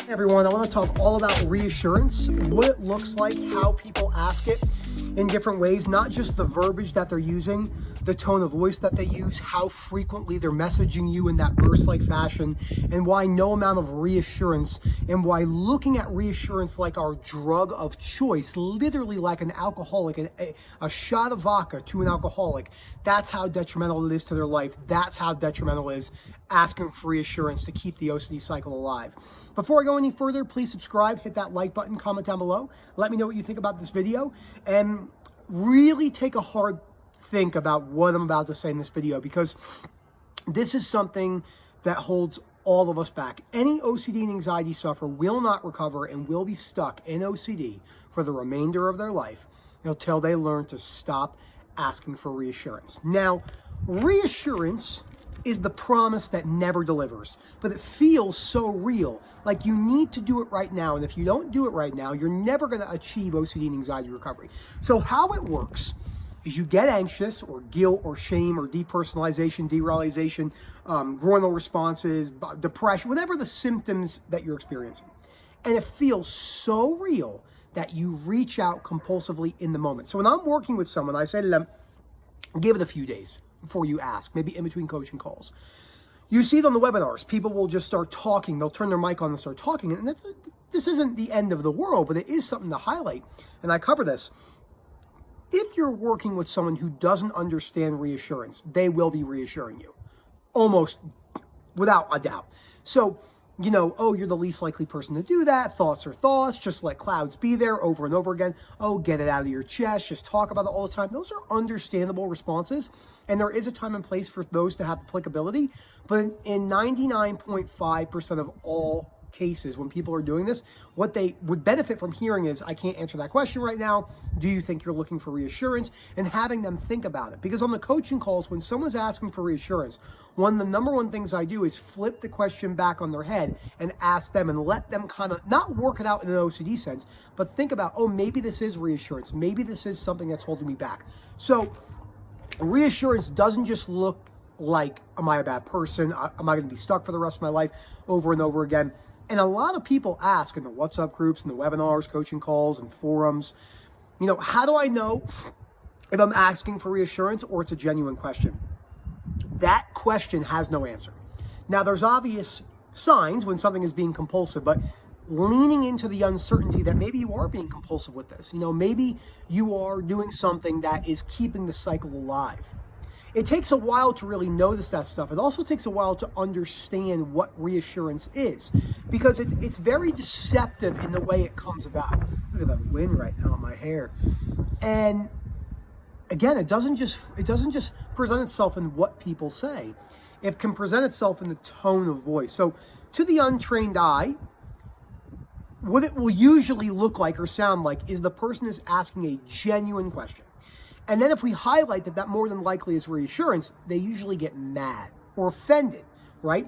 Hey everyone, I want to talk all about reassurance, what it looks like, how people ask it in different ways, not just the verbiage that they're using, the tone of voice that they use, how frequently they're messaging you in that burst-like fashion, and why no amount of reassurance, and why looking at reassurance like our drug of choice, literally like an alcoholic, a shot of vodka to an alcoholic, that's how detrimental it is to their life. That's how detrimental it is asking for reassurance to keep the OCD cycle alive. Before I go any further, please subscribe, hit that like button, comment down below. Let me know what you think about this video, and really take a hard think about what I'm about to say in this video, because this is something that holds all of us back. Any OCD and anxiety sufferer will not recover and will be stuck in OCD for the remainder of their life until they learn to stop asking for reassurance. Now, reassurance is the promise that never delivers, but it feels so real, like you need to do it right now, and if you don't do it right now, you're never going to achieve OCD and anxiety recovery. So how it works is you get anxious, or guilt, or shame, or depersonalization, derealization, groinal responses, depression, whatever the symptoms that you're experiencing, and it feels so real that you reach out compulsively in the moment. So when I'm working with someone, I say to them, give it a few days before you ask, maybe in between coaching calls. You see it on the webinars. People will just start talking. They'll turn their mic on and start talking. And this isn't the end of the world, but it is something to highlight. And I cover this. If you're working with someone who doesn't understand reassurance, they will be reassuring you, almost without a doubt. So, you know, oh, you're the least likely person to do that. Thoughts are thoughts. Just let clouds be there over and over again. Oh, get it out of your chest. Just talk about it all the time. Those are understandable responses. And there is a time and place for those to have applicability. But in 99.5% of all cases, when people are doing this, what they would benefit from hearing is, I can't answer that question right now. Do you think you're looking for reassurance? And having them think about it. Because on the coaching calls, when someone's asking for reassurance, one of the number one things I do is flip the question back on their head and ask them, and let them kind of not work it out in an OCD sense, but think about, oh, maybe this is reassurance. Maybe this is something that's holding me back. So reassurance doesn't just look like, am I a bad person? Am I going to be stuck for the rest of my life over and over again? And a lot of people ask in the WhatsApp groups and the webinars, coaching calls, and forums, you know, how do I know if I'm asking for reassurance or it's a genuine question? That question has no answer. Now, there's obvious signs when something is being compulsive, but leaning into the uncertainty that maybe you are being compulsive with this. You know, maybe you are doing something that is keeping the cycle alive. It takes a while to really notice that stuff. It also takes a while to understand what reassurance is, because it's very deceptive in the way it comes about. Look at that wind right now in my hair. And again, it doesn't just present itself in what people say. It can present itself in the tone of voice. So to the untrained eye, what it will usually look like or sound like is the person is asking a genuine question. And then if we highlight that more than likely is reassurance, they usually get mad or offended, right?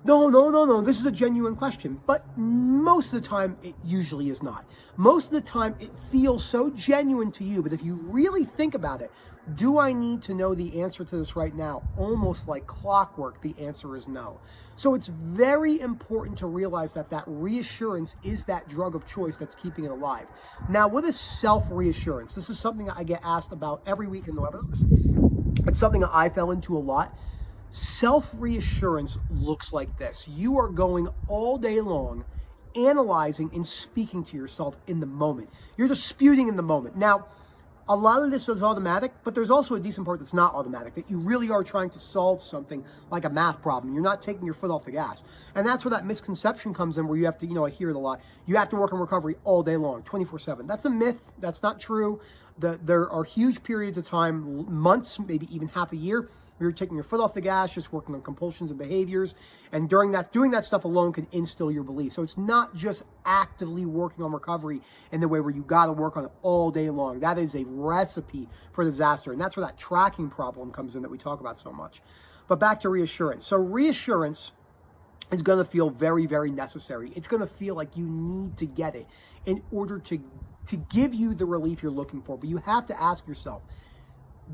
No, this is a genuine question. But most of the time, it usually is not. Most of the time, it feels so genuine to you. But if you really think about it, do I need to know the answer to this right now? Almost like clockwork, the answer is no. So it's very important to realize that reassurance is that drug of choice that's keeping it alive. Now, what is self-reassurance? This is something I get asked about every week in the webinars. It's something I fell into a lot. Self-reassurance looks like this. You are going all day long analyzing and speaking to yourself in the moment. You're disputing in the moment. Now, a lot of this is automatic, but there's also a decent part that's not automatic, that you really are trying to solve something like a math problem. You're not taking your foot off the gas. And that's where that misconception comes in, where you have to, you know, I hear it a lot, you have to work on recovery all day long, 24/7. That's a myth. That's not true. There are huge periods of time, months, maybe even half a year, where you're taking your foot off the gas, just working on compulsions and behaviors. And during that, doing that stuff alone can instill your beliefs. So it's not just actively working on recovery in the way where you got to work on it all day long. That is a recipe for disaster. And that's where that tracking problem comes in that we talk about so much. But back to reassurance. So reassurance is going to feel very, very necessary. It's going to feel like you need to get it in order to give you the relief you're looking for. But you have to ask yourself,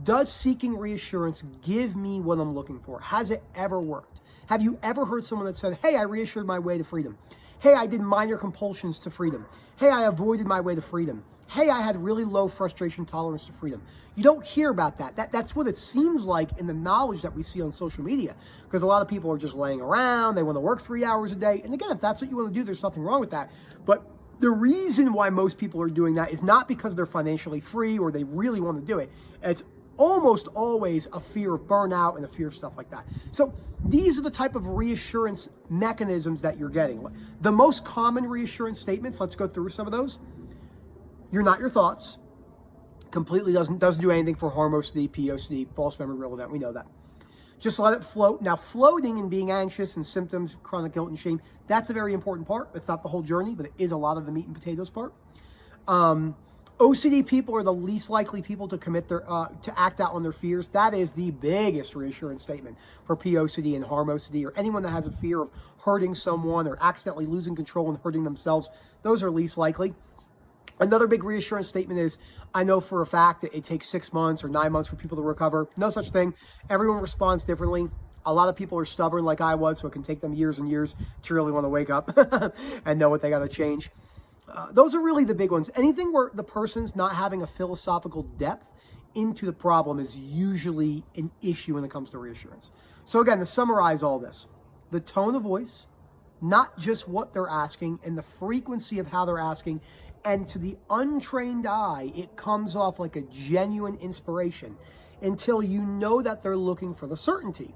does seeking reassurance give me what I'm looking for? Has it ever worked? Have you ever heard someone that said, hey, I reassured my way to freedom? Hey, I did minor compulsions to freedom. Hey, I avoided my way to freedom. Hey, I had really low frustration tolerance to freedom. You don't hear about that. That's what it seems like in the knowledge that we see on social media, because a lot of people are just laying around. They want to work 3 hours a day. And again, if that's what you want to do, there's nothing wrong with that. But the reason why most people are doing that is not because they're financially free or they really want to do it. It's almost always a fear of burnout and a fear of stuff like that. So these are the type of reassurance mechanisms that you're getting. The most common reassurance statements, let's go through some of those. You're not your thoughts. Completely doesn't do anything for harm OCD, POCD, false memory, real event. We know that. Just let it float. Now, floating and being anxious and symptoms, chronic guilt and shame, that's a very important part. It's not the whole journey, but it is a lot of the meat and potatoes part. OCD people are the least likely people to commit to act out on their fears. That is the biggest reassurance statement for POCD and harm OCD, or anyone that has a fear of hurting someone or accidentally losing control and hurting themselves. Those are least likely. Another big reassurance statement is, I know for a fact that it takes 6 months or 9 months for people to recover. No such thing. Everyone responds differently. A lot of people are stubborn like I was, so it can take them years and years to really want to wake up and know what they got to change. Those are really the big ones. Anything where the person's not having a philosophical depth into the problem is usually an issue when it comes to reassurance. So again, to summarize all this, the tone of voice, not just what they're asking, and the frequency of how they're asking. And to the untrained eye, it comes off like a genuine inspiration until you know that they're looking for the certainty.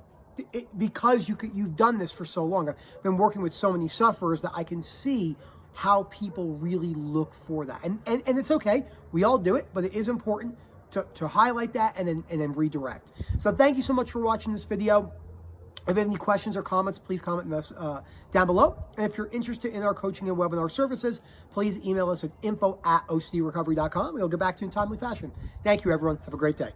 Because you've done this for so long. I've been working with so many sufferers that I can see how people really look for that. And it's okay. We all do it, but it is important to highlight that and then redirect. So thank you so much for watching this video. If you have any questions or comments, please comment this down below. And if you're interested in our coaching and webinar services, please email us at info@ocdrecovery.com. We'll get back to you in timely fashion. Thank you, everyone. Have a great day.